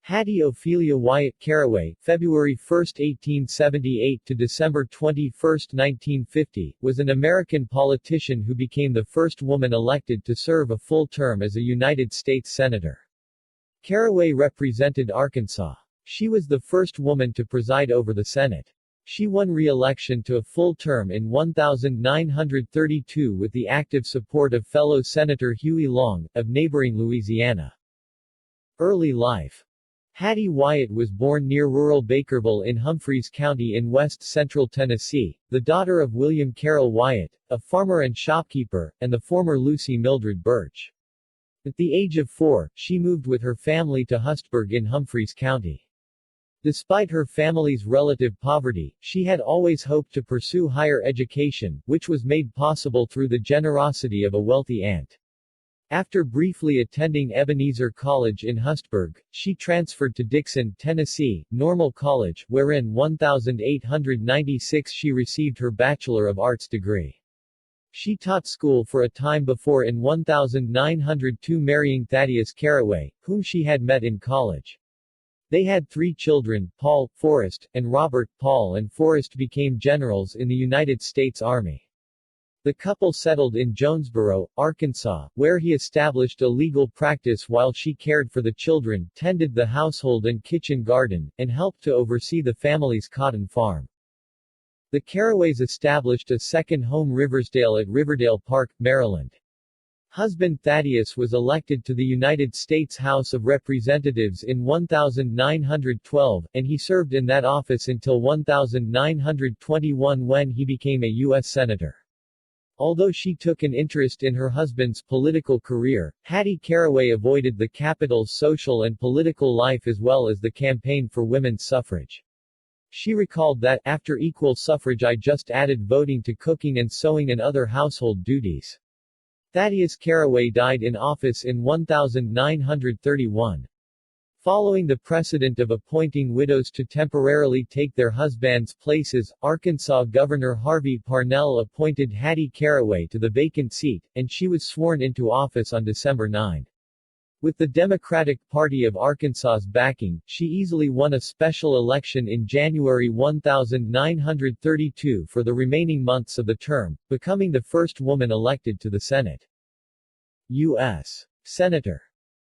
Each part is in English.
Hattie Ophelia Wyatt Caraway, February 1, 1878 to December 21, 1950, was an American politician who became the first woman elected to serve a full term as a United States Senator. Caraway represented Arkansas. She was the first woman to preside over the Senate. She won re-election to a full term in 1932 with the active support of fellow Senator Huey Long, of neighboring Louisiana. Early life. Hattie Wyatt was born near rural Bakerville in Humphreys County in west-central Tennessee, the daughter of William Carroll Wyatt, a farmer and shopkeeper, and the former Lucy Mildred Burch. At the age of 4, she moved with her family to Hustburg in Humphreys County. Despite her family's relative poverty, she had always hoped to pursue higher education, which was made possible through the generosity of a wealthy aunt. After briefly attending Ebenezer College in Hustburg, she transferred to Dickson, Tennessee, Normal College, where in 1896 she received her Bachelor of Arts degree. She taught school for a time before in 1902 marrying Thaddeus Caraway, whom she had met in college. They had 3 children, Paul, Forrest, and Robert. Paul and Forrest became generals in the United States Army. The couple settled in Jonesboro, Arkansas, where he established a legal practice while she cared for the children, tended the household and kitchen garden, and helped to oversee the family's cotton farm. The Caraways established a second home Riversdale at Riverdale Park, Maryland. Husband Thaddeus was elected to the United States House of Representatives in 1912, and he served in that office until 1921 when he became a U.S. Senator. Although she took an interest in her husband's political career, Hattie Caraway avoided the capital's social and political life as well as the campaign for women's suffrage. She recalled that, after equal suffrage I just added voting to cooking and sewing and other household duties. Thaddeus Caraway died in office in 1931. Following the precedent of appointing widows to temporarily take their husbands' places, Arkansas Governor Harvey Parnell appointed Hattie Caraway to the vacant seat, and she was sworn into office on December 9. With the Democratic Party of Arkansas's backing, she easily won a special election in January 1932 for the remaining months of the term, becoming the first woman elected to the Senate. U.S. Senator.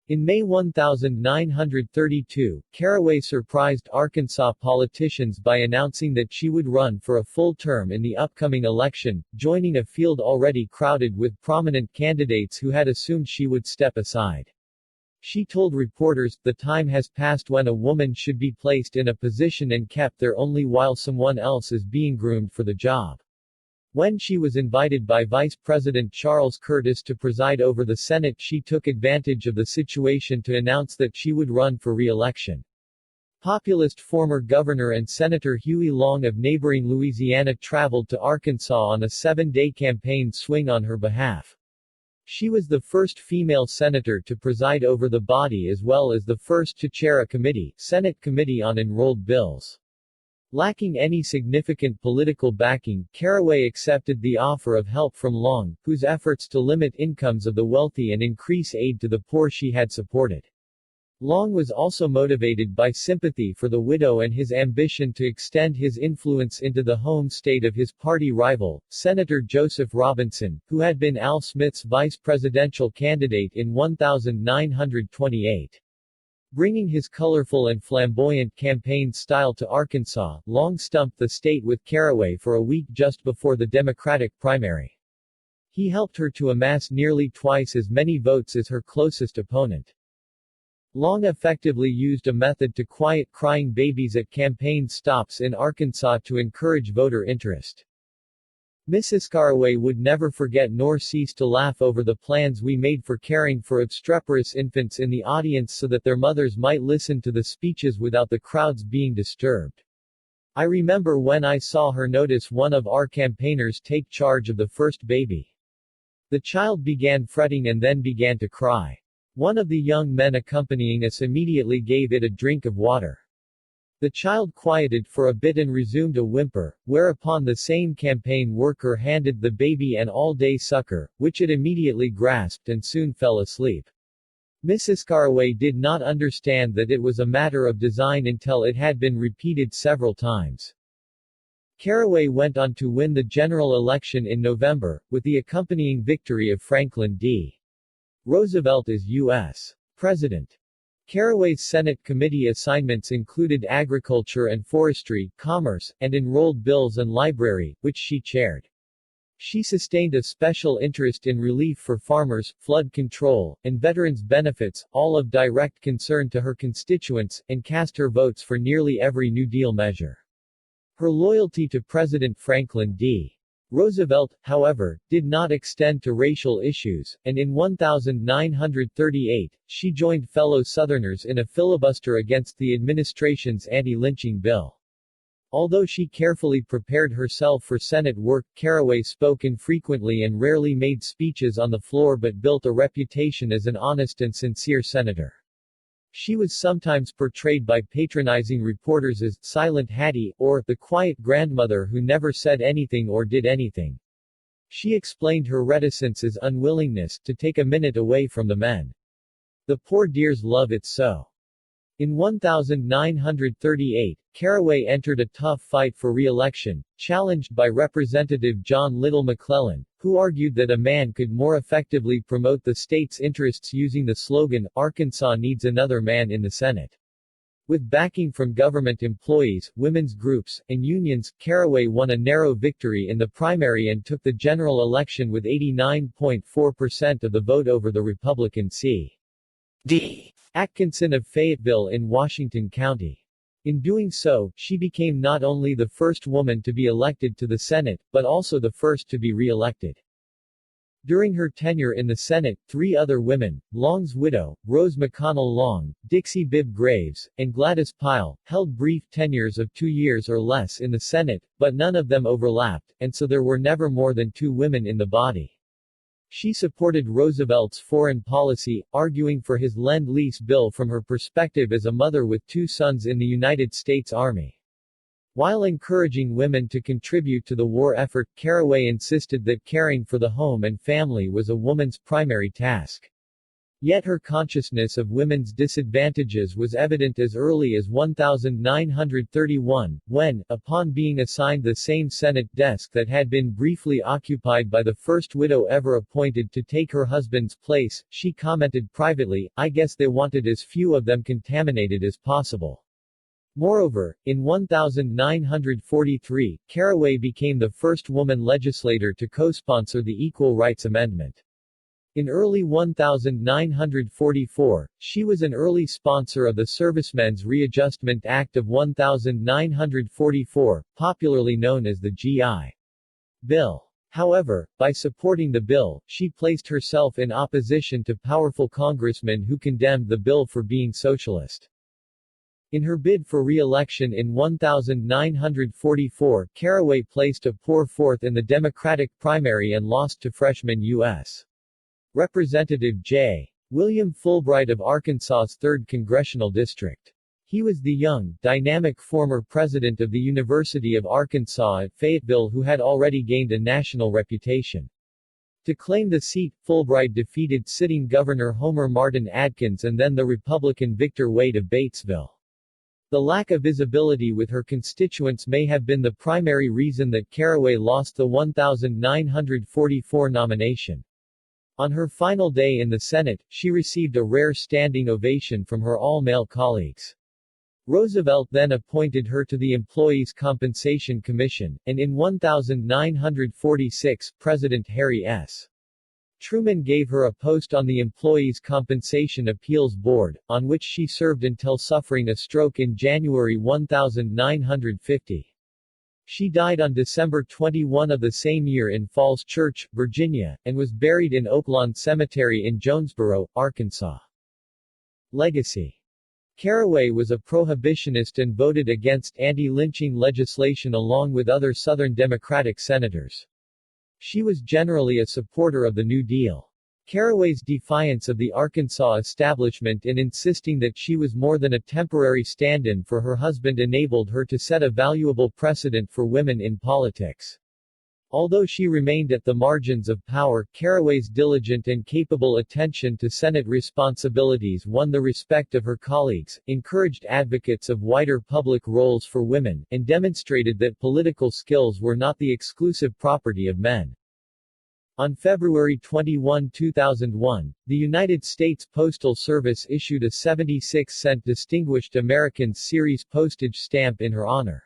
In May 1932, Caraway surprised Arkansas politicians by announcing that she would run for a full term in the upcoming election, joining a field already crowded with prominent candidates who had assumed she would step aside. She told reporters, "The time has passed when a woman should be placed in a position and kept there only while someone else is being groomed for the job." When she was invited by Vice President Charles Curtis to preside over the Senate, she took advantage of the situation to announce that she would run for re-election. Populist former Governor and Senator Huey Long of neighboring Louisiana traveled to Arkansas on a 7-day campaign swing on her behalf. She was the first female senator to preside over the body as well as the first to chair a committee, Senate Committee on Enrolled Bills. Lacking any significant political backing, Caraway accepted the offer of help from Long, whose efforts to limit incomes of the wealthy and increase aid to the poor she had supported. Long was also motivated by sympathy for the widow and his ambition to extend his influence into the home state of his party rival, Senator Joseph Robinson, who had been Al Smith's vice presidential candidate in 1928. Bringing his colorful and flamboyant campaign style to Arkansas, Long stumped the state with Caraway for a week just before the Democratic primary. He helped her to amass nearly twice as many votes as her closest opponent. Long effectively used a method to quiet crying babies at campaign stops in Arkansas to encourage voter interest. Mrs. Caraway would never forget nor cease to laugh over the plans we made for caring for obstreperous infants in the audience so that their mothers might listen to the speeches without the crowds being disturbed. I remember when I saw her notice one of our campaigners take charge of the first baby. The child began fretting and then began to cry. One of the young men accompanying us immediately gave it a drink of water. The child quieted for a bit and resumed a whimper, whereupon the same campaign worker handed the baby an all-day sucker, which it immediately grasped and soon fell asleep. Mrs. Caraway did not understand that it was a matter of design until it had been repeated several times. Caraway went on to win the general election in November, with the accompanying victory of Franklin D. Roosevelt as U.S. President. Caraway's Senate committee assignments included agriculture and forestry, commerce, and enrolled bills and library, which she chaired. She sustained a special interest in relief for farmers, flood control, and veterans' benefits, all of direct concern to her constituents, and cast her votes for nearly every New Deal measure. Her loyalty to President Franklin D. Roosevelt, however, did not extend to racial issues, and in 1938, she joined fellow Southerners in a filibuster against the administration's anti-lynching bill. Although she carefully prepared herself for Senate work, Caraway spoke infrequently and rarely made speeches on the floor but built a reputation as an honest and sincere senator. She was sometimes portrayed by patronizing reporters as Silent Hattie, or the quiet grandmother who never said anything or did anything. She explained her reticence as unwillingness to take a minute away from the men. The poor dears love it so. In 1938, Caraway entered a tough fight for re-election, challenged by Representative John Little McClellan, who argued that a man could more effectively promote the state's interests using the slogan, "Arkansas needs another man in the Senate." With backing from government employees, women's groups, and unions, Caraway won a narrow victory in the primary and took the general election with 89.4% of the vote over the Republican C.D. Atkinson of Fayetteville in Washington County. In doing so, she became not only the first woman to be elected to the Senate, but also the first to be re-elected. During her tenure in the Senate, 3 other women, Long's widow, Rose McConnell Long, Dixie Bibb Graves, and Gladys Pyle, held brief tenures of 2 years or less in the Senate, but none of them overlapped, and so there were never more than 2 women in the body. She supported Roosevelt's foreign policy, arguing for his Lend-Lease bill from her perspective as a mother with 2 sons in the United States Army. While encouraging women to contribute to the war effort, Caraway insisted that caring for the home and family was a woman's primary task. Yet her consciousness of women's disadvantages was evident as early as 1931, when, upon being assigned the same Senate desk that had been briefly occupied by the first widow ever appointed to take her husband's place, she commented privately, "I guess they wanted as few of them contaminated as possible." Moreover, in 1943, Caraway became the first woman legislator to co-sponsor the Equal Rights Amendment. In early 1944, she was an early sponsor of the Servicemen's Readjustment Act of 1944, popularly known as the G.I. Bill. However, by supporting the bill, she placed herself in opposition to powerful congressmen who condemned the bill for being socialist. In her bid for re-election in 1944, Caraway placed a poor 4th in the Democratic primary and lost to freshman U.S. Representative J. William Fulbright of Arkansas's 3rd Congressional District. He was the young, dynamic former president of the University of Arkansas at Fayetteville who had already gained a national reputation. To claim the seat, Fulbright defeated sitting Governor Homer Martin Adkins and then the Republican Victor Wade of Batesville. The lack of visibility with her constituents may have been the primary reason that Caraway lost the 1944 nomination. On her final day in the Senate, she received a rare standing ovation from her all-male colleagues. Roosevelt then appointed her to the Employees' Compensation Commission, and in 1946, President Harry S. Truman gave her a post on the Employees' Compensation Appeals Board, on which she served until suffering a stroke in January 1950. She died on December 21 of the same year in Falls Church, Virginia, and was buried in Oaklawn Cemetery in Jonesboro, Arkansas. Legacy. Caraway was a prohibitionist and voted against anti-lynching legislation along with other Southern Democratic senators. She was generally a supporter of the New Deal. Caraway's defiance of the Arkansas establishment in insisting that she was more than a temporary stand-in for her husband enabled her to set a valuable precedent for women in politics. Although she remained at the margins of power, Caraway's diligent and capable attention to Senate responsibilities won the respect of her colleagues, encouraged advocates of wider public roles for women, and demonstrated that political skills were not the exclusive property of men. On February 21, 2001, the United States Postal Service issued a 76-cent Distinguished Americans Series postage stamp in her honor.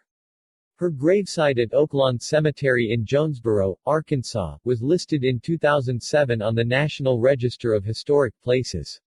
Her gravesite at Oaklawn Cemetery in Jonesboro, Arkansas, was listed in 2007 on the National Register of Historic Places.